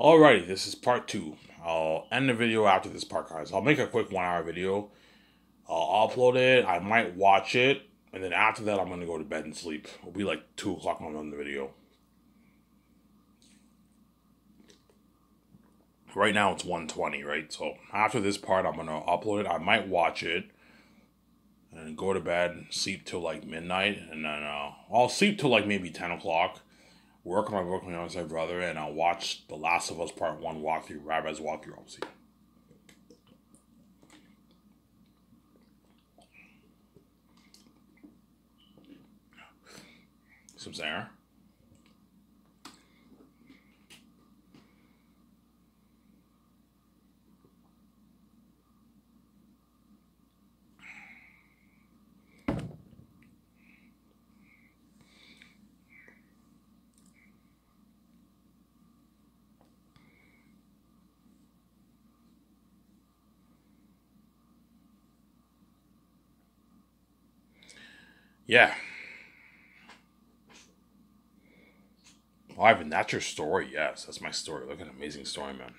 Alrighty, this is part two. I'll end the video after this part, guys. I'll make a quick 1 hour video. I'll upload it. I might watch it. And then after that, I'm going to go to bed and sleep. It'll be like 2 o'clock when I'm done the video. Right now, it's 1:20, right? So after this part, I'm going to upload it. I might watch it. And go to bed, sleep till like midnight. And then I'll sleep till like maybe 10 o'clock. Work on my book with my youngest brother. And I'll watch The Last of Us Part 1 walkthrough. Rabbi's walkthrough, obviously. Some Sarah. Yeah. Ivan, that's your story. Yes, that's my story. Look at an amazing story, man.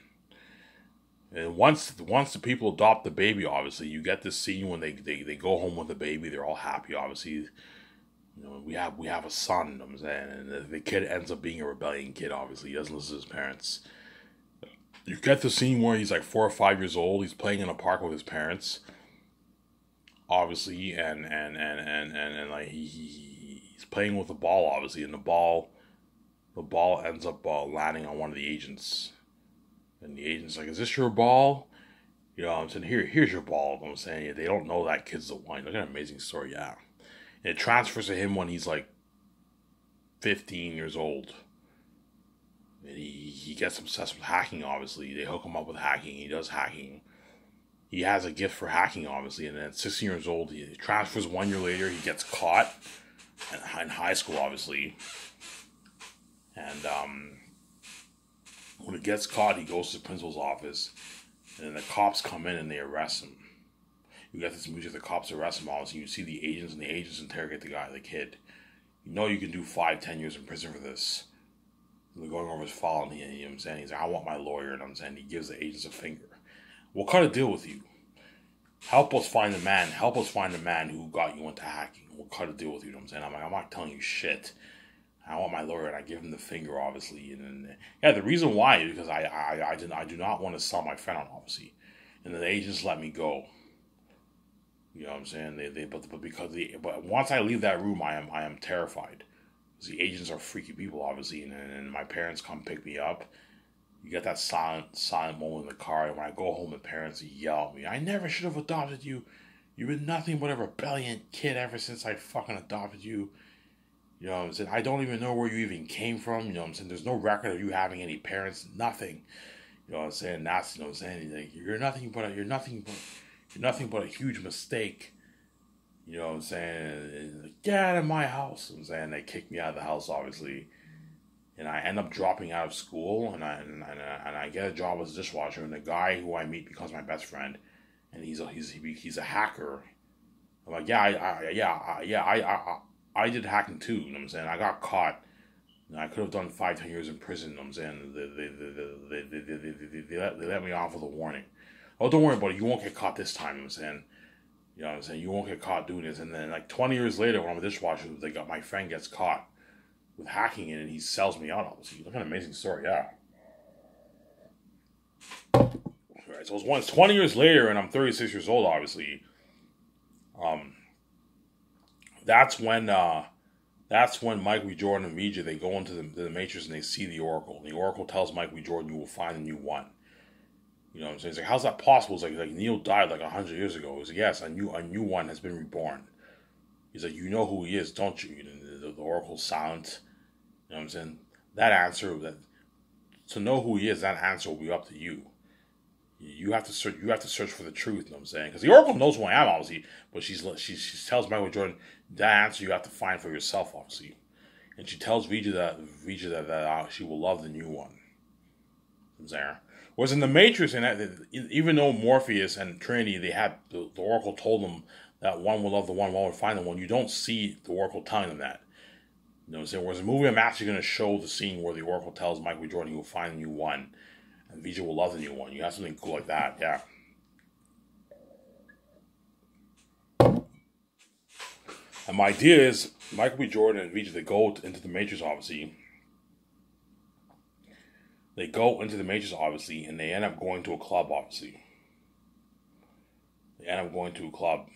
And once the people adopt the baby, obviously, you get this scene when they go home with the baby. They're all happy, obviously. We have a son, you know what I'm saying? And the kid ends up being a rebellion kid, obviously. He doesn't listen to his parents. You get the scene where he's like 4 or 5 years old. He's playing in a park with his parents, obviously, and like he's playing with the ball, obviously, and the ball ends up landing on one of the agents. And the agent's like, "Is this your ball?" You know what I'm saying? Here's your ball. You know what I'm saying? They don't know that kid's the one. Look at an amazing story, yeah. And it transfers to him when he's like 15 years old. And he gets obsessed with hacking, obviously. They hook him up with hacking. He does hacking. He has a gift for hacking, obviously. And then at 16 years old, he transfers 1 year later. He gets caught in high school, obviously. And when he gets caught, he goes to the principal's office. And then the cops come in and they arrest him. You get this music, the cops arrest him, obviously. You see the agents, and the agents interrogate the kid. You know you can do 5, 10 years in prison for this. They're going over his file, and you know what I'm saying? He's like, "I want my lawyer," and I'm saying, he gives the agents a finger. We'll cut a deal with you. Help us find the man. Help us find the man who got you into hacking. We'll cut a deal with you, you know what I'm saying? I'm like, I'm not telling you shit. I want my lawyer, and I give him the finger, obviously. And then, yeah, the reason why is because I do not want to sell my friend on, obviously. And then the agents let me go. You know what I'm saying? But once I leave that room, I am terrified. The agents are freaky people, obviously, and my parents come pick me up. You get that silent moment in the car, and when I go home, the parents yell at me. "I never should have adopted you. You've been nothing but a rebellion kid ever since I fucking adopted you." You know what I'm saying? I don't even know where you even came from. You know what I'm saying? There's no record of you having any parents. Nothing. You know what I'm saying? That's, you know what I'm saying? Like, you're nothing but a huge mistake. You know what I'm saying? Like, "Get out of my house." You know what I'm saying? They kicked me out of the house, obviously. And I end up dropping out of school, and I get a job as a dishwasher. And the guy who I meet becomes my best friend, and he's a hacker. I'm like, I did hacking too. You know what I'm saying? I got caught. And I could have done 5, 10 years in prison. You know what I'm saying? They let me off with a warning. "Oh, don't worry about it. You won't get caught this time." You know what I'm saying? You know what I'm saying? You won't get caught doing this. And then like 20 years later, when I'm a dishwasher, my friend gets caught with hacking it, and he sells me out. Obviously, look at an amazing story. Yeah. All right. So it's 20 years later, and I'm 36 years old. Obviously, um, that's when Mike B. Jordan and Media, they go into the Matrix, and they see the Oracle. And the Oracle tells Mike B. Jordan, "You will find a new one." You know what I'm saying? He's like, "How's that possible?" It's like Neo died like 100 years ago. He's like, "Yes, a new one has been reborn." He's like, "You know who he is, don't you?" The Oracle's silent. You know what I'm saying? That answer, that to know who he is, that answer will be up to you. You have to search. You have to search for the truth. You know what I'm saying? Because the Oracle knows who I am, obviously, but she tells Michael Jordan that answer you have to find for yourself, obviously, and she tells Vijay that she will love the new one. There. Was in the Matrix, and even though Morpheus and Trinity, the Oracle told them that one will love the one will find the one. You don't see the Oracle telling them that. You know what I'm saying? Whereas the movie, I'm actually going to show the scene where the Oracle tells Michael B. Jordan he will find a new one, and VJ will love the new one. You have something cool like that, yeah. And my idea is Michael B. Jordan and VJ, they go into the Matrix, obviously. They go into the Matrix, obviously, and they end up going to a club, obviously. They end up going to a club.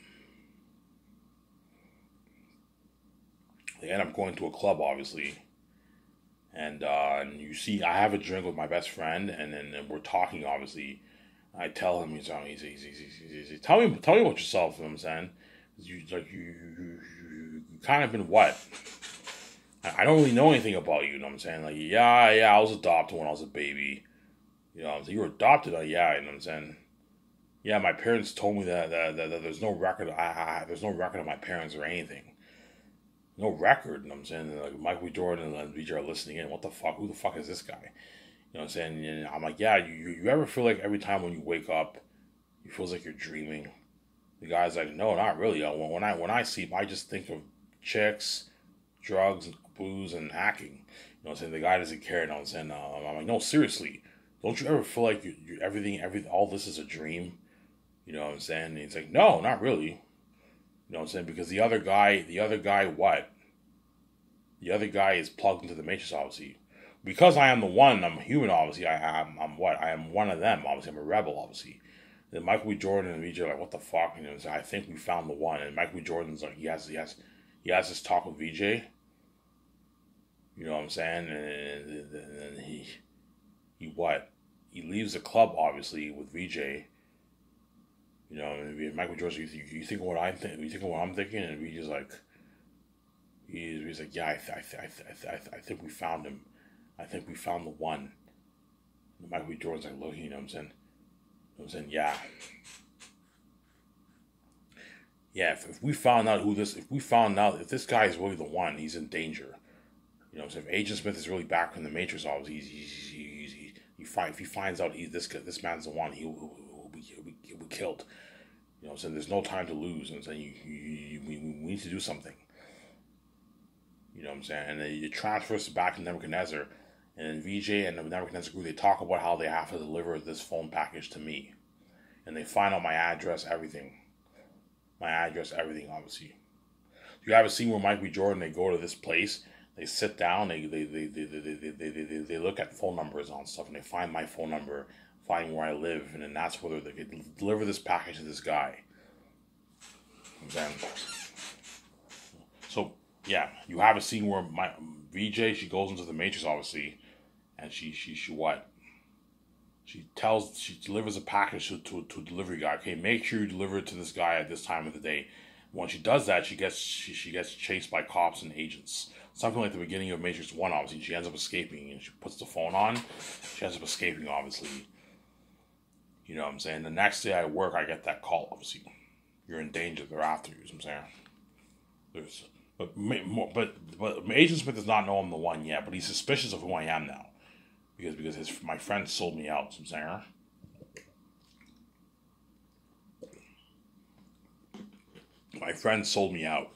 They end up going to a club, obviously. And you see, I have a drink with my best friend, and then we're talking, obviously. I tell him, he's tell me about yourself, you know what I'm saying? You kind of been what? I don't really know anything about you, you know what I'm saying? Like, yeah, I was adopted when I was a baby. You know what I'm saying? You were adopted, yeah, you know what I'm saying? Yeah, my parents told me that there's no record, there's no record of my parents or anything. No record, you know what I'm saying? Like, Michael B. Jordan and VJ are listening in. What the fuck? Who the fuck is this guy? You know what I'm saying? And I'm like, yeah, you ever feel like every time when you wake up, it feels like you're dreaming? The guy's like, no, not really. When I sleep, I just think of chicks, drugs, booze, and hacking. You know what I'm saying? The guy doesn't care. You know what I'm saying? I'm like, no, seriously. Don't you ever feel like everything, all this is a dream? You know what I'm saying? And he's like, no, not really. You know what I'm saying? Because the other guy, what? The other guy is plugged into the Matrix, obviously. Because I am the one, I'm a human, obviously. I'm what? I am one of them, obviously. I'm a rebel, obviously. Then Michael B. Jordan and VJ are like, what the fuck? You know, so I think we found the one. And Michael B. Jordan's like, he has this talk with VJ. You know what I'm saying? And he what? He leaves the club, obviously, with VJ. You know, and Michael B. Jordan, you think what I think? You think what I'm thinking? And VJ's like, he's like, yeah, I think we found him. I think we found the one. And Michael B. Jordan's like, look, you know what I'm saying? I'm saying, yeah. Yeah, if we found out if this guy is really the one, he's in danger. You know what I'm saying? If Agent Smith is really back in the Matrix, if he finds out this man's the one, he'll be killed. You know what I'm saying? There's no time to lose. And saying we need to do something. You know what I'm saying? And then it transfers back to Nebuchadnezzar. And VJ and the Nebuchadnezzar group, they talk about how they have to deliver this phone package to me. And they find out my address, everything. My address, everything, obviously. You have a scene where Mike B. Jordan, they go to this place, they sit down, they look at phone numbers on stuff, and they find my phone number, find where I live, and then that's whether they could deliver this package to this guy. And then, so, yeah, you have a scene where my VJ, she goes into the Matrix, obviously, and she what? She delivers a package to a delivery guy. Okay, make sure you deliver it to this guy at this time of the day. When she does that, she gets chased by cops and agents. Something like the beginning of Matrix 1, obviously. She ends up escaping, and she puts the phone on. She ends up escaping, obviously. You know what I'm saying? The next day at work, I get that call, obviously. You're in danger. They're after you, you know what I'm saying? But Agent Smith does not know I'm the one yet, but he's suspicious of who I am now. Because my friend sold me out, you know what I'm saying? My friend sold me out.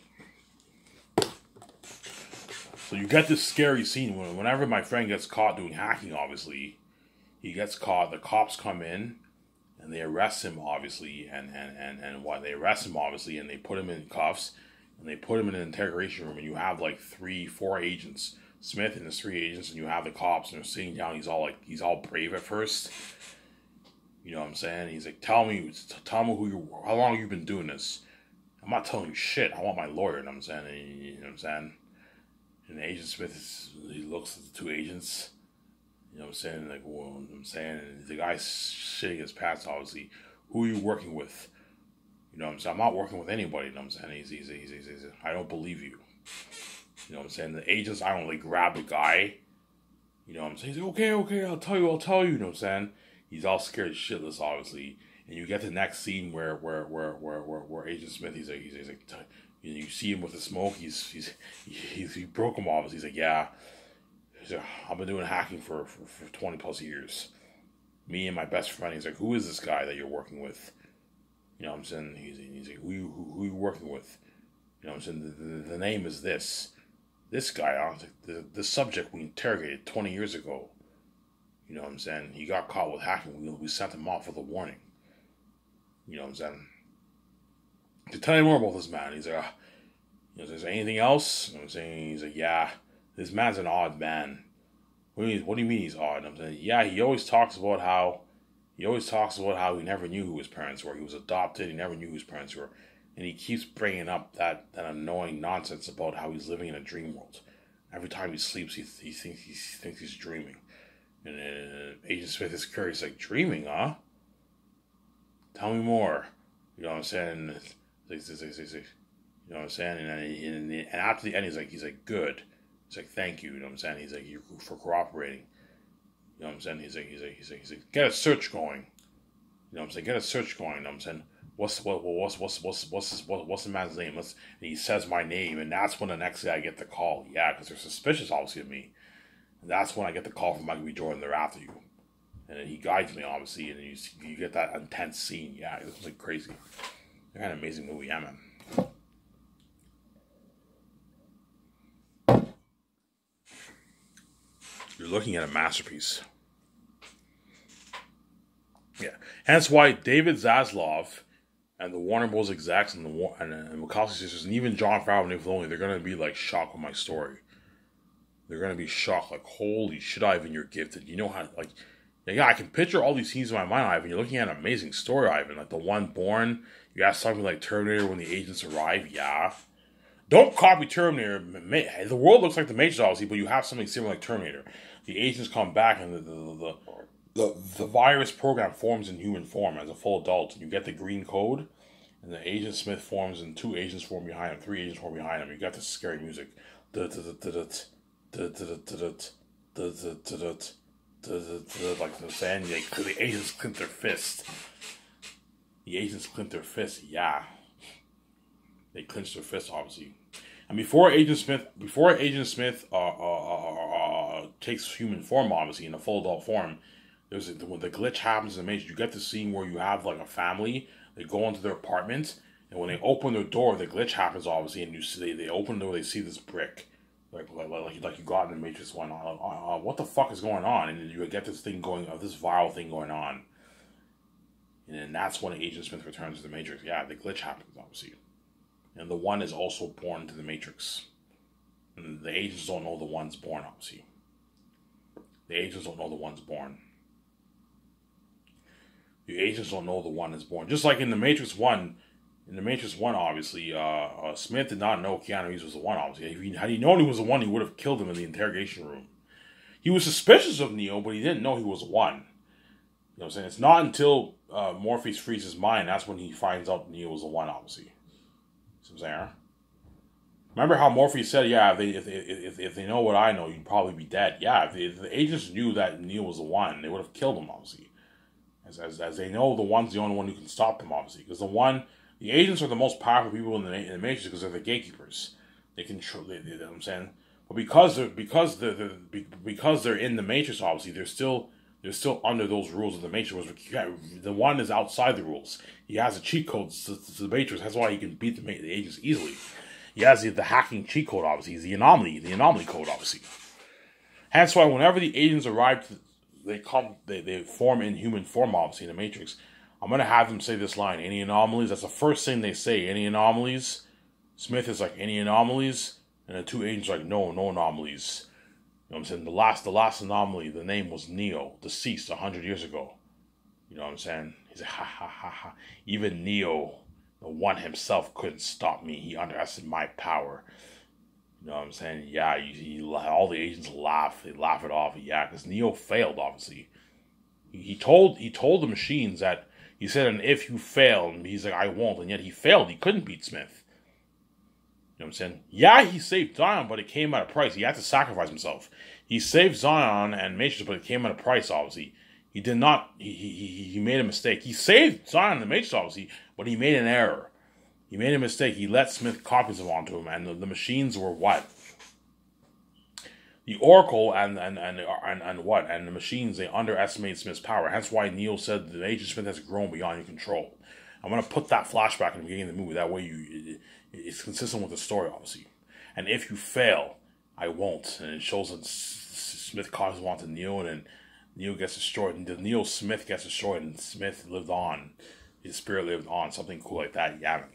So you get this scary scene whenever my friend gets caught doing hacking, obviously. He gets caught, the cops come in, and they arrest him, obviously, and they arrest him, obviously, and they put him in cuffs, and they put him in an interrogation room, and you have like 4 agents, Smith and his 3 agents, and you have the cops, and they're sitting down. He's all brave at first. You know what I'm saying? He's like, tell me how long you've been doing this. I'm not telling you shit. I want my lawyer. You know what I'm saying? And, you know what I'm saying? And Agent Smith, he looks at the 2 agents. You know what I'm saying? Like, well, you know what I'm saying? And the guy's shitting his pants, obviously. Who are you working with? You know what I'm saying? I'm not working with anybody. You know what I'm saying? He's I don't believe you. You know what I'm saying? The agents, I don't like grab the guy. You know what I'm saying? He's like, okay, I'll tell you. You know what I'm saying? He's all scared shitless, obviously. And you get the next scene where Agent Smith, he's like, you see him with the smoke. He broke him off. He's like, yeah. He's like, I've been doing hacking for 20 plus years. Me and my best friend. He's like, who is this guy that you're working with? You know what I'm saying? He's like, who are you working with? You know what I'm saying? The name is this. this guy, the subject we interrogated 20 years ago, you know what I'm saying? He got caught with hacking. We sent him off with a warning. You know what I'm saying? To tell you more about this man, he's like, is there anything else? You know what I'm saying? He's like, yeah, this man's an odd man. What do you mean he's odd? I'm saying, yeah, he always talks about how he never knew who his parents were. He was adopted. He never knew who his parents were. And he keeps bringing up that annoying nonsense about how he's living in a dream world. Every time he sleeps, he thinks he's dreaming. And Agent Smith is curious, like, dreaming, huh? Tell me more. You know what I'm saying? You know what I'm saying? And after the end, he's like, good. He's like, thank you. You know what I'm saying? He's like, you for cooperating. You know what I'm saying? He's like, get a search going. You know what I'm saying? Get a search going. You know what I'm saying? What's the man's name? And he says my name, and that's when the next day I get the call. Yeah, because they're suspicious, obviously, of me. And that's when I get the call from Michael B. Jordan. They're after you, and then he guides me, obviously, and you get that intense scene. Yeah, it was like crazy. They're an amazing movie, yeah, man. You're looking at a masterpiece. Yeah, hence why David Zaslav and the Warner Bros. Execs and the Wachowski sisters and even Jon Favreau and Dave Filoni, they're gonna be like shocked with my story. They're gonna be shocked, like, holy shit, Ivan, you're gifted. You know how, like, yeah, I can picture all these scenes in my mind, Ivan. You're looking at an amazing story, Ivan. Like the one Bourne. You got something like Terminator when the agents arrive. Yeah. Don't copy Terminator. The world looks like the Matrix, obviously, but you have something similar like Terminator. The agents come back and the virus program forms in human form as a full adult. And you get the green code, and the Agent Smith forms, and 2 agents form behind him, 3 agents form behind him. You got the scary music. Like, the saying, the agents clench their fist. The agents clench their fist, yeah. They clench their fists, obviously. And before Agent Smith takes human form, obviously, in a full adult form, when the glitch happens in the Matrix, you get the scene where you have like a family. They go into their apartment, and when they open their door, the glitch happens, obviously, and you see they open the door, they see this brick. Like you got in the Matrix one. What the fuck is going on? And then you get this thing going, this viral thing going on. And then that's when Agent Smith returns to the Matrix. Yeah, the glitch happens, obviously. And the one is also born into the Matrix. And the agents don't know the one's born, obviously. The agents don't know the one's born. The agents don't know the one is born. Just like in the Matrix 1, obviously, Smith did not know Keanu Reeves was the one, obviously. Had he known he was the one, he would have killed him in the interrogation room. He was suspicious of Neo, but he didn't know he was the one. You know what I'm saying? It's not until Morpheus frees his mind, that's when he finds out Neo was the one, obviously. See what I'm saying? Remember how Morpheus said, yeah, if they know what I know, you'd probably be dead. Yeah, if the agents knew that Neo was the one, they would have killed him, obviously. As they know the one's the only one who can stop them, obviously. Because the agents are the most powerful people in the Matrix because they're the gatekeepers. They control, you know what I'm saying? But because they're in the Matrix, obviously, they're still under those rules of the Matrix. The one is outside the rules. He has a cheat code to the Matrix. That's why he can beat the agents easily. He has the hacking cheat code, obviously. He's the anomaly code, obviously. Hence why whenever the agents arrive, they form in human form, obviously, in the Matrix. I'm going to have them say this line, any anomalies? That's the first thing they say, any anomalies? Smith is like, any anomalies? And the 2 agents are like, no anomalies. You know what I'm saying? The last anomaly, the name was Neo, deceased 100 years ago. You know what I'm saying? He's like, ha ha ha ha. Even Neo, the one himself, couldn't stop me. He underestimated my power. You know what I'm saying? Yeah, all the agents laugh. They laugh it off. Yeah, because Neo failed, obviously. He told the machines that, he said, and if you fail, and he's like, I won't. And yet he failed. He couldn't beat Smith. You know what I'm saying? Yeah, he saved Zion, but it came at a price. He had to sacrifice himself. He saved Zion and Matrix, but it came at a price, obviously. He did not, he made a mistake. He saved Zion and the Matrix, obviously, but he made an error. He made a mistake. He let Smith copy them onto him, and the machines were what? The Oracle and what? And the machines, they underestimate Smith's power. Hence why Neo said the Agent Smith has grown beyond your control. I'm going to put that flashback in the beginning of the movie. That way it's consistent with the story, obviously. And if you fail, I won't. And it shows that Smith causes on to Neo, and then Neo gets destroyed, and Neo Smith gets destroyed, and Smith lived on. His spirit lived on. Something cool like that. Yeah, man.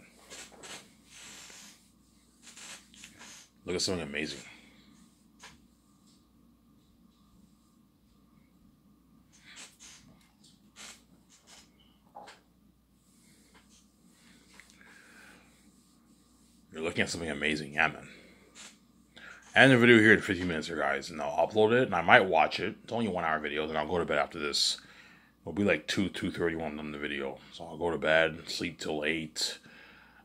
Look at something amazing. You're looking at something amazing, yeah, man. And the video here in 15 minutes here, guys, and I'll upload it, and I might watch it. It's only a 1 hour video, then I'll go to bed after this. It'll be like 2:30 when I'm done the video. So I'll go to bed, sleep till 8,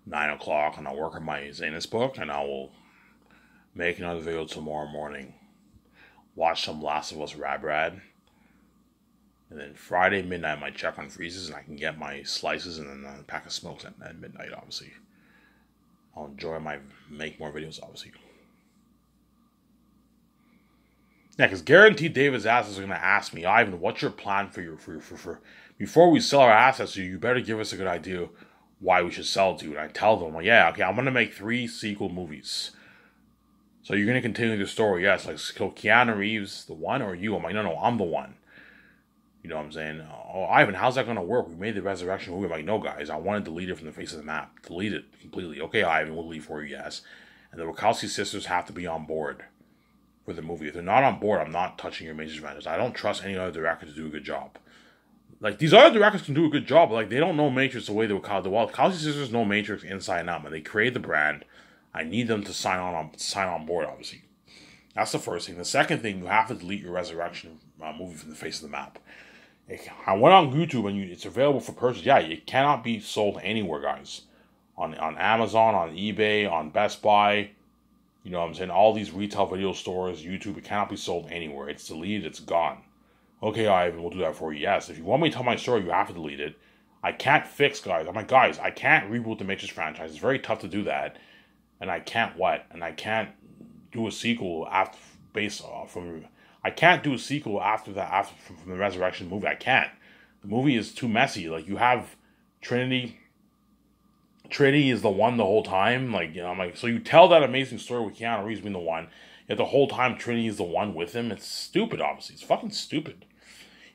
9 o'clock, and I'll work on my Zanus book, and I will make another video tomorrow morning. Watch some Last of Us Rad. And then Friday midnight, I might check on freezes, and I can get my slices and then a pack of smokes at midnight, obviously. I'll make more videos, obviously. Yeah, because guaranteed David's assets are going to ask me, Ivan, what's your plan for before we sell our assets to you, you better give us a good idea why we should sell it to you. And I tell them, well, yeah, okay, I'm going to make 3 sequel movies. So you're going to continue the story, yes. Like, so Keanu Reeves the one or you? I'm like, no, I'm the one. You know what I'm saying? Oh, Ivan, how's that going to work? We made the Resurrection movie. I'm like, no, guys, I want to delete it from the face of the map. Delete it completely. Okay, Ivan, we'll leave for you, yes. And the Wachowski sisters have to be on board for the movie. If they're not on board, I'm not touching your Matrix franchise. I don't trust any other director to do a good job. Like, these other directors can do a good job, but, like, they don't know Matrix the way the Wachowski sisters know Matrix inside and out, man. They create the brand. I need them to sign on board, obviously. That's the first thing. The second thing, you have to delete your Resurrection movie from the face of the map. I went on YouTube and it's available for purchase. Yeah, it cannot be sold anywhere, guys. On Amazon, on eBay, on Best Buy. You know what I'm saying? All these retail video stores, YouTube, it cannot be sold anywhere. It's deleted, it's gone. Okay, Ivan, we'll do that for you. Yes, if you want me to tell my story, you have to delete it. I can't fix, guys. I'm like, guys, I can't reboot the Matrix franchise. It's very tough to do that. And I can't And I can't do a sequel I can't do a sequel from the Resurrection movie. I can't. The movie is too messy. Like, you have Trinity. Trinity is the one the whole time. Like, you know, I'm like, so you tell that amazing story with Keanu Reeves being the one, yet the whole time Trinity is the one with him. It's stupid, obviously. It's fucking stupid.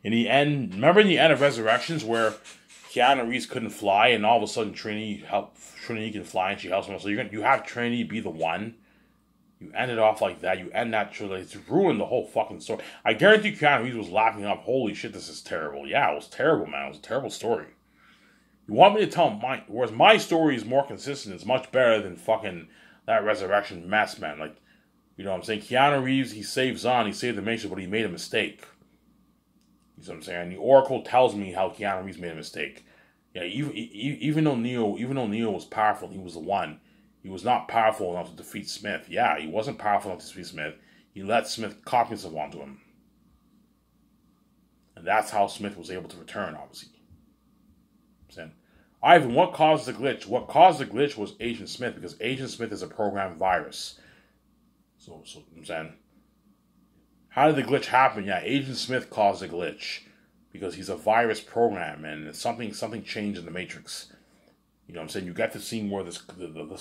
In the end, remember in the end of Resurrections where Keanu Reeves couldn't fly, and all of a sudden Trinity can fly, and she helps him. So you have Trinity be the one. You end it off like that. You end that trilogy. It's ruined the whole fucking story. I guarantee Keanu Reeves was laughing up. Holy shit, this is terrible. Yeah, it was terrible, man. It was a terrible story. You want me to tell whereas my story is more consistent. It's much better than fucking that Resurrection mess, man. Like, you know what I'm saying? Keanu Reeves, he saved Zahn, he saved the Matrix, but he made a mistake. You know what I'm saying? The Oracle tells me how Keanu Reeves made a mistake. Yeah, even though Neo was powerful, he was the one. He was not powerful enough to defeat Smith. Yeah, he wasn't powerful enough to defeat Smith. He let Smith copy himself onto him. And that's how Smith was able to return, obviously. Saying, Ivan, what caused the glitch? What caused the glitch was Agent Smith, because Agent Smith is a programmed virus. So I'm saying, how did the glitch happen? Yeah, Agent Smith caused the glitch because he's a virus program, and something changed in the Matrix. You know what I'm saying? You get the scene where this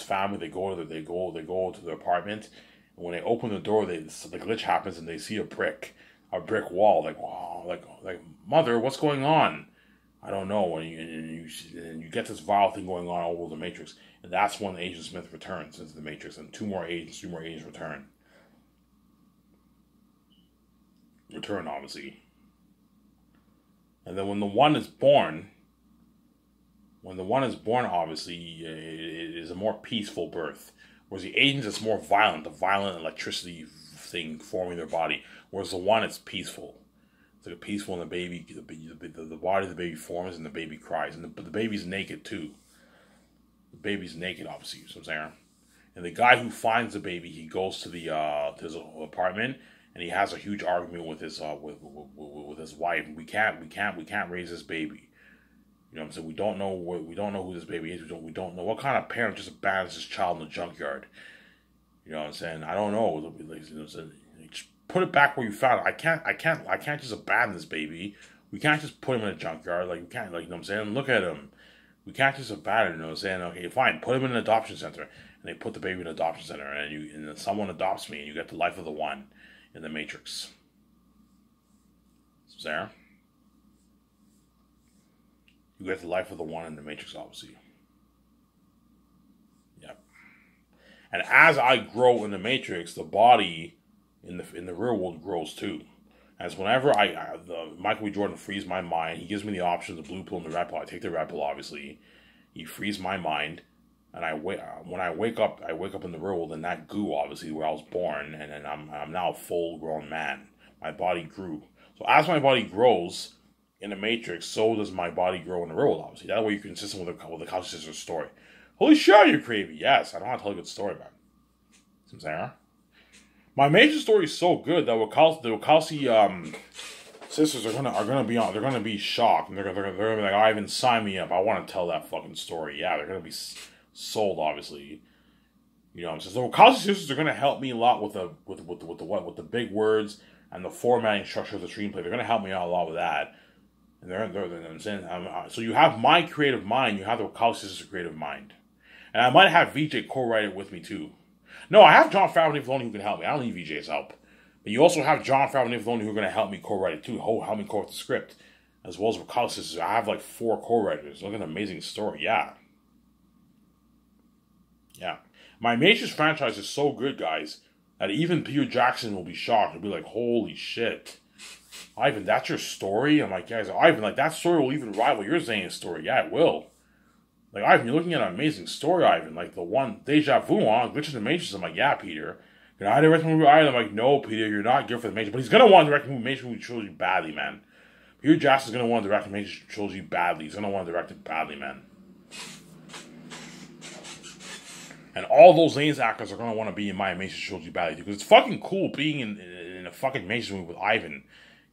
family, they go to their apartment, and when they open the door, the glitch happens, and they see a brick wall. Like, wow, like mother, what's going on? I don't know. And you get this vile thing going on all over the Matrix, and that's when Agent Smith returns into the Matrix, and two more agents return. Obviously. And then when the one is born, obviously, it is a more peaceful birth. Whereas the agents, it's more violent, the violent electricity thing forming their body. Whereas the one, it's peaceful. It's like a peaceful, and the baby, the body of the baby forms, and the baby cries. And the baby's naked, too. The baby's naked, obviously, you know what I'm saying? And the guy who finds the baby, he goes to his apartment, and he has a huge argument with his with his wife. We can't raise this baby. You know what I'm saying? We don't know who this baby is. We don't know what kind of parent just abandons his child in the junkyard. You know what I'm saying? I don't know. Just put it back where you found it. I can't just abandon this baby. We can't just put him in a junkyard. Like, we can't, like, you know what I'm saying? Look at him. We can't just abandon him, you know what I'm saying? Okay, fine. Put him in an adoption center. and they put the baby in an adoption center, and then someone adopts me, and you get the life of the one in the Matrix. Sarah? You get the life of the one in the Matrix, obviously. Yep. And as I grow in the Matrix, the body in the real world grows too. As whenever the Michael B. Jordan frees my mind, he gives me the option, the blue pill and the red pill. I take the red pill, obviously. He frees my mind, and when I wake up in the real world in that goo, obviously, where I was born, and I'm now a full grown man. My body grew. So as my body grows in the Matrix, so does my body grow in the real world, obviously. That way you're consistent with the Cosby Sisters story. Holy shit, you're crazy. Yes, I know how to tell a good story, man. See what I'm saying? My Matrix story is so good that the Wachowski sisters are gonna be shocked, and they're gonna be like, Ivan, sign me up. I want to tell that fucking story. Yeah, they're gonna be sold, obviously. You know what I'm saying? So the Wachowski sisters are gonna help me a lot with the big words and the formatting structure of the screenplay. They're gonna help me out a lot with that. And I'm saying, so you have my creative mind, you have the Wachowski sisters' creative mind, and I might have VJ co-write it with me too. No, I have Jon Favreau and Dave Filoni who can help me. I don't need VJ's help. But you also have Jon Favreau and Dave Filoni who are going to help me co-write it too. Help me co-write the script. As well as Wachowski sisters. I have like 4 co-writers. Look at an amazing story. Yeah. Yeah. My Matrix franchise is so good, guys, that even Peter Jackson will be shocked. He'll be like, holy shit. Ivan, that's your story? I'm like, guys, Ivan, like that story will even rival your Zane's story. Yeah, it will. Like, Ivan, you're looking at an amazing story, Ivan. Like, the one, Deja Vu on, Glitch in the Matrix. I'm like, yeah, Peter. Can I direct the movie Ivan? I'm like, no, Peter, you're not good for the Matrix. But he's going to want to direct the Matrix trilogy badly, man. Peter Jackson's going to want to direct the Matrix trilogy badly. He's going to want to direct it badly, man. And all those Zane's actors are going to want to be in my Matrix trilogy badly, too. Because it's fucking cool being in a fucking Matrix movie with Ivan.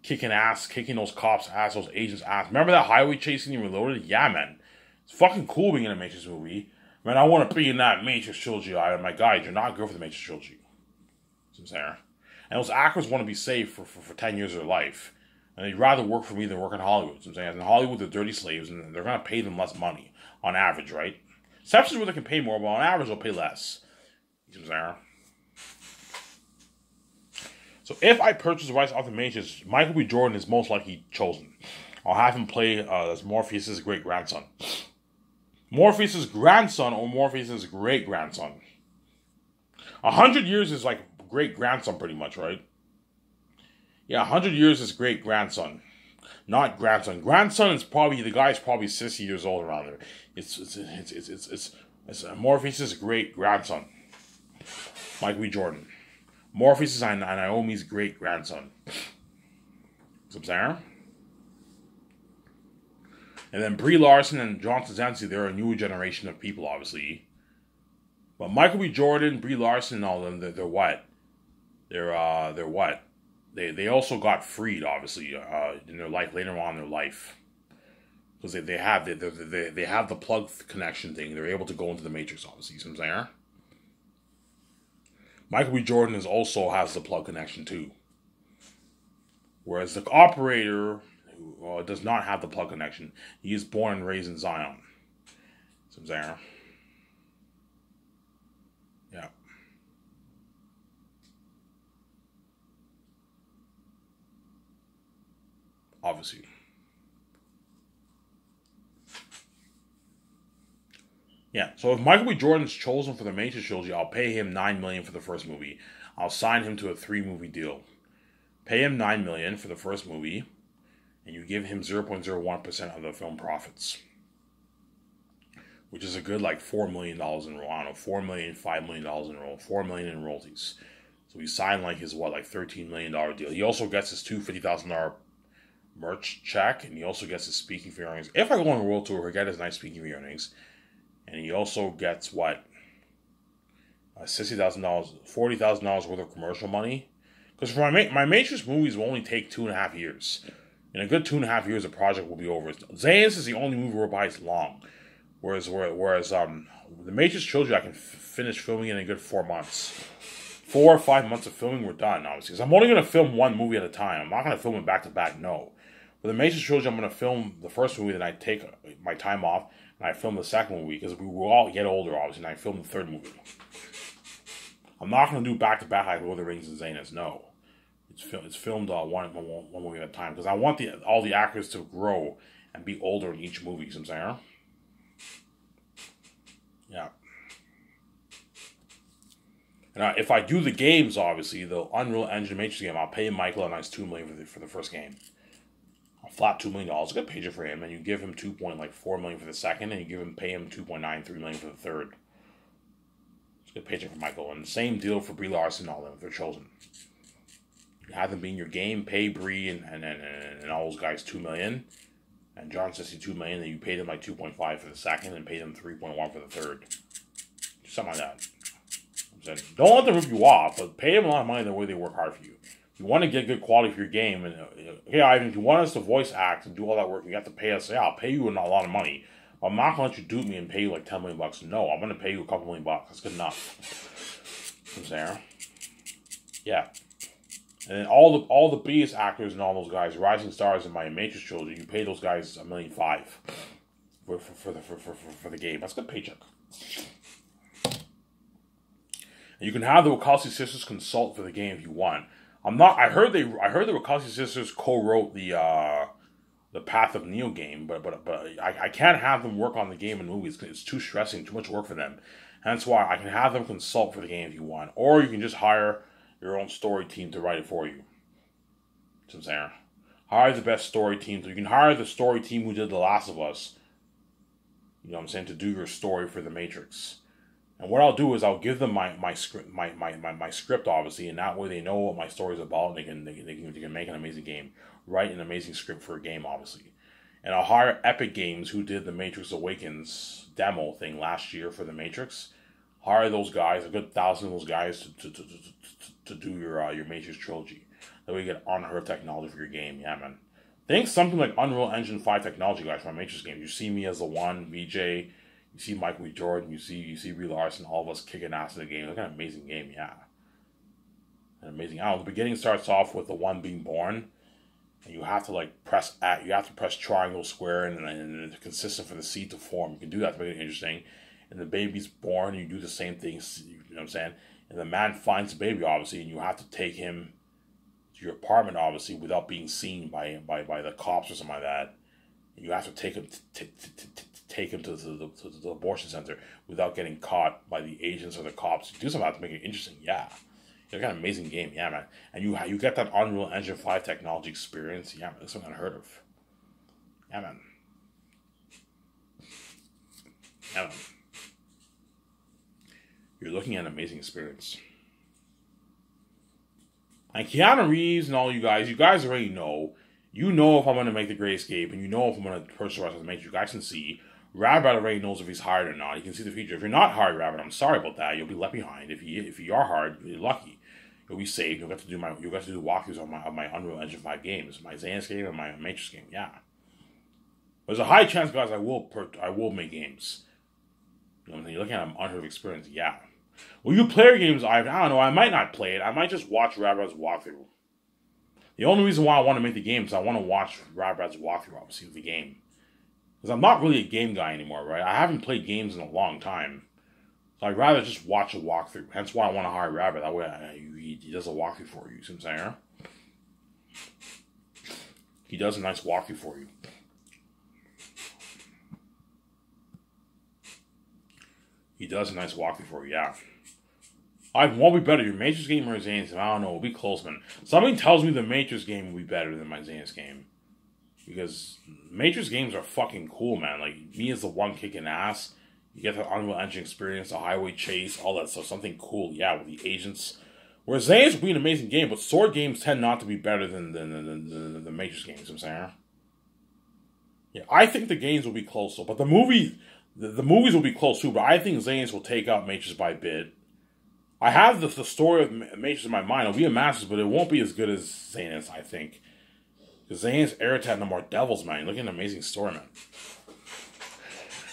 Kicking ass, kicking those cops' ass, those agents' ass. Remember that highway chase scene in Reloaded? Yeah, man. It's fucking cool being in a Matrix movie. Man, I want to be in that Matrix trilogy. I'm like, guys, you're not good for the Matrix trilogy. See what I'm saying? And those actors want to be safe for 10 years of their life. And they'd rather work for me than work in Hollywood. See what I'm saying? In Hollywood, they're dirty slaves, and they're going to pay them less money, on average, right? Exceptions where they can pay more, but on average, they'll pay less. See what I'm saying? So if I purchase the rights off the Matrix, Michael B. Jordan is most likely chosen. I'll have him play as Morpheus' great-grandson. Morpheus' grandson or Morpheus' great-grandson. 100 years is like great-grandson pretty much, right? Yeah, 100 years is great-grandson. Not grandson. Grandson is probably, the guy's probably 60 years old around there. It's Morpheus' great-grandson. Michael B. Jordan. Morpheus is Naomi's great-grandson. See what I'm saying? And then Brie Larson and John Krasinski, they're a newer generation of people, obviously. But Michael B. Jordan, Brie Larson, and all of them, they're what? They're what? They also got freed, obviously, in their life, later on in their life. Because they have the plug connection thing. They're able to go into the Matrix, obviously. You see what I'm saying? Michael B. Jordan also has the plug connection, too. Whereas the operator does not have the plug connection. He is born and raised in Zion. See what I'm saying? Yeah. Obviously. Yeah, so if Michael B. Jordan's chosen for the Matrix trilogy, I'll pay him $9 million for the first movie. I'll sign him to a 3-movie deal. Pay him $9 million for the first movie, and you give him 0.01% of the film profits, which is a good like $4 million in $4 million, $5 million in $4 million in royalties. So he signed like his like $13 million deal. He also gets his $50,000 merch check, and he also gets his speaking fee earnings. If I go on a world tour, he'll get his nice speaking fee earnings. And he also gets what? $60,000, $40,000 worth of commercial money. Because for my Matrix movies will only take 2.5 years. In a good 2.5 years, the project will be over. Zane's is the only movie whereby it's long. Whereas the Matrix trilogy, I can finish filming in a good 4 months. 4 or 5 months of filming, we're done, obviously. Because I'm only going to film one movie at a time. I'm not going to film it back to back, no. For the Matrix trilogy, I'm going to film the first movie, then I take my time off, and I filmed the second movie because we will all get older, obviously, and I filmed the third movie. I'm not going to do back-to-back like Lord of the Rings and Zanus, no. It's filmed one movie at a time because I want all the actors to grow and be older in each movie, you know what I'm saying? Yeah. And if I do the games, obviously, the Unreal Engine Matrix game, I'll pay Michael a nice $2 million for the first game. A flat $2 million. A good paycheck for him, and you give him $2.4 million for the second, and you pay him $2.93 million for the third. It's a good paycheck for Michael. And the same deal for Brie Larson and all them if they're chosen. You have them be in your game, pay Brie and all those guys $2 million, and John says $2 million, and you pay them like $2.5 for the second, and pay them $3.1 for the third. Something like that. Don't let them rip you off, but pay them a lot of money the way they work hard for you. If you want to get good quality for your game, and Ivan, if you want us to voice act and do all that work, you have to pay us. Yeah, I'll pay you a lot of money. But I'm not going to let you dupe me and pay you like $10 million. No, I'm going to pay you a couple $1 million. That's good enough. I'm saying, yeah. And then all the biggest actors and all those guys, rising stars in my Matrix trilogy, you pay those guys $1.5 million for the game. That's a good paycheck. You can have the Wachowski sisters consult for the game if you want. I heard the Wachowski sisters co-wrote the Path of Neo game, but I can't have them work on the game and movies because it's too stressing, too much work for them. Hence why I can have them consult for the game if you want, or you can just hire your own story team to write it for you. That's what I'm saying. Hire the best story team. You can hire the story team who did The Last of Us. You know what I'm saying, to do your story for The Matrix. And what I'll do is I'll give them my script, my script, obviously, and that way they know what my story is about, and they can make an amazing game, write an amazing script for a game, obviously. And I'll hire Epic Games, who did the Matrix Awakens demo thing last year for the Matrix. Hire those guys, a good 1,000 of those guys, to do your Matrix trilogy. That way you get unheard technology for your game, yeah, man. Think something like Unreal Engine 5 technology, guys, for my Matrix game. You see me as the one, VJ. You see Michael B. Jordan, you see Brie Larson, all of us kicking ass in the game. Look at an amazing game, yeah. An amazing. I don't know, the beginning starts off with the one being born, and you have to press triangle, square, and it's consistent for the seed to form. You can do that to make it interesting. And the baby's born, and you do the same thing, you know what I'm saying? And the man finds the baby, obviously, and you have to take him to your apartment, obviously, without being seen by the cops or something like that. And you have to take him to the abortion center without getting caught by the agents or the cops. You do something to make it interesting, yeah. You got an amazing game, yeah, man. And you get that Unreal Engine 5 technology experience, yeah, man. That's something unheard of. Yeah, man. Yeah, man. You're looking at an amazing experience. And Keanu Reeves and all you guys already know. You know if I'm going to make The Great Escape, and you know if I'm going to purchase the rest of the Matrix. You guys can see. Rabbit already knows if he's hired or not. You can see the future. If you're not hired, Rabbit, I'm sorry about that. You'll be left behind. If you are hired, you're lucky. You'll be safe. You'll get to do walkthroughs of my Unreal Engine 5 games, my Zanus game and my Matrix game. Yeah. There's a high chance, guys, I will make games. You know, you're looking at an unheard of experience. Yeah. Will you play your games? I don't know. I might not play it. I might just watch Rabbit's walkthrough. The only reason why I want to make the game is I want to watch Rabbit's walkthrough, obviously, of the game. Because I'm not really a game guy anymore, right? I haven't played games in a long time. So I'd rather just watch a walkthrough. Hence why I want to hire Rabbit. That way he does a walkthrough for you. See what I'm saying? He does a nice walkthrough for you. He does a nice walkthrough for you, yeah. What will be better, your Matrix game or Zanus game? I don't know. It'll be close, man. Something tells me the Matrix game will be better than my Zanus game. Because Matrix games are fucking cool, man. Like, me as the one kicking ass. You get the Unreal Engine experience, the highway chase, all that stuff. Something cool, yeah, with the agents. Whereas Zanus will be an amazing game, but sword games tend not to be better than the Matrix games, you know what I'm saying? Yeah, I think the games will be close, but the movies will be close too, but I think Zanus will take out Matrix by a bit. I have the story of Matrix in my mind. It'll be a masterpiece, but it won't be as good as Zanus, I think. Because Zanus, Eritat, no more devils, man. Look at an amazing story, man.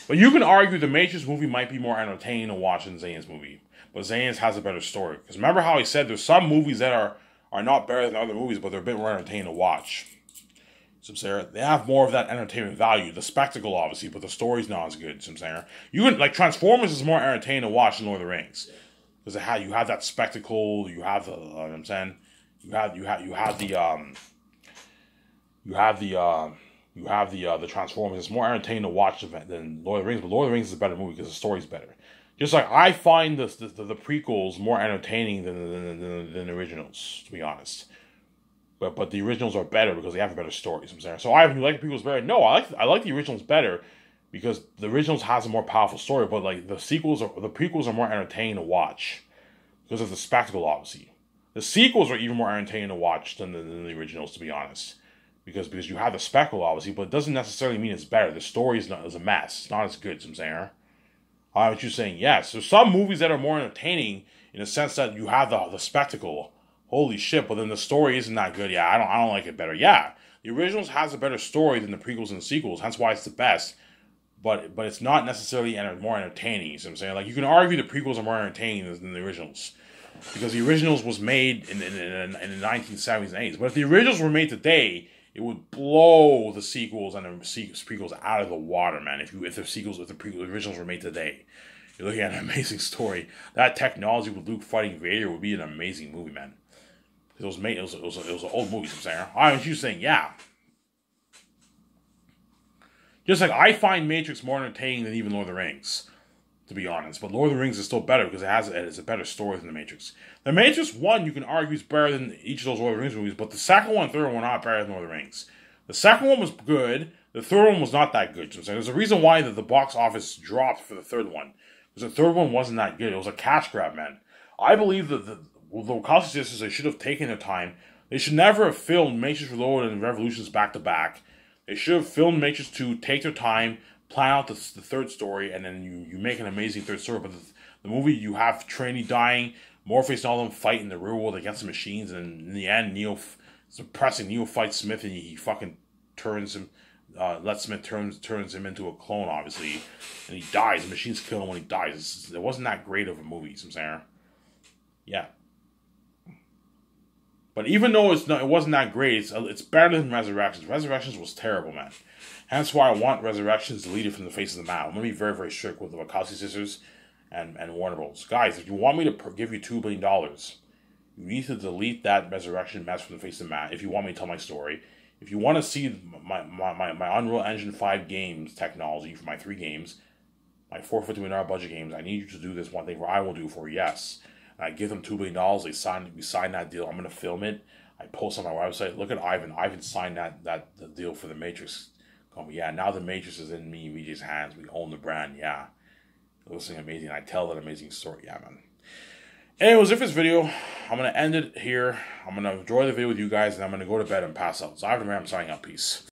But you can argue the Matrix movie might be more entertaining to watch than Zanus movie. But Zanus has a better story. Because remember how he said there's some movies that are not better than other movies, but they're a bit more entertaining to watch. They have more of that entertainment value. The spectacle, obviously, but the story's not as good. You can, like, Transformers is more entertaining to watch than Lord of the Rings. Because you have that spectacle, you have the, you know what I'm saying? You have the Transformers. It's more entertaining to watch than Lord of the Rings, but Lord of the Rings is a better movie because the story's better. Just like I find the prequels more entertaining than the originals, to be honest. But the originals are better because they have a better story. So I like the prequels better. No, I like the originals better because the originals has a more powerful story. But like the prequels are more entertaining to watch because of the spectacle, obviously. The sequels are even more entertaining to watch than the originals, to be honest. Because you have the spectacle, obviously, but it doesn't necessarily mean it's better. The story is a mess. It's not as good, what you're saying, yes. There's some movies that are more entertaining in the sense that you have the spectacle. Holy shit, but then the story isn't that good. Yeah, I don't like it better. Yeah, the originals has a better story than the prequels and the sequels, hence why it's the best. But it's not necessarily more entertaining. You see what I'm saying? Like, you can argue the prequels are more entertaining than the originals. Because the originals was made in the 1970s and 80s. But if the originals were made today, it would blow the sequels and the prequels out of the water, man. If the originals were made today, you're looking at an amazing story. That technology with Luke fighting Vader would be an amazing movie, man. It was an old movie. You're saying, yeah. Just like I find Matrix more entertaining than even Lord of the Rings, to be honest. But Lord of the Rings is still better because it's a better story than The Matrix. The Matrix 1, you can argue, is better than each of those Lord of the Rings movies, but the second one and third one were not better than Lord of the Rings. The second one was good. The third one was not that good. There's a reason why the box office dropped for the third one. Because the third one wasn't that good. It was a cash grab, man. I believe that the Wachowski sisters, they should have taken their time. They should never have filmed Matrix Reloaded and Revolutions back to back. They should have filmed Matrix 2, take their time, plan out the third story, and then you make an amazing third story. But the movie, you have Trinity dying, Morpheus and all them fight in the real world against the machines, and in the end, Neo fights Smith, and he fucking turns him, lets Smith turns him into a clone, obviously, and he dies. The machines kill him when he dies. It wasn't that great of a movie, yeah. But even though it wasn't that great, it's better than Resurrections. Resurrections was terrible, man. Hence why I want Resurrections deleted from the face of the map. I'm going to be very, very strict with the Wachowski sisters and Warner Bros. Guys, if you want me to give you $2 billion, you need to delete that Resurrection mess from the face of the map if you want me to tell my story. If you want to see my Unreal Engine 5 games technology for my 3 games, my $450 million budget games, I need you to do this one thing where I will do for you, yes. I give them $2 billion. We sign that deal. I'm going to film it. I post on my website. Look at Ivan. Ivan signed that deal for the Matrix company. Yeah, now the Matrix is in VJ's hands. We own the brand. Yeah. It looks amazing. I tell that amazing story. Yeah, man. Anyways, if this video, I'm going to end it here. I'm going to enjoy the video with you guys, and I'm going to go to bed and pass out. So Ivan, I'm signing out. Peace.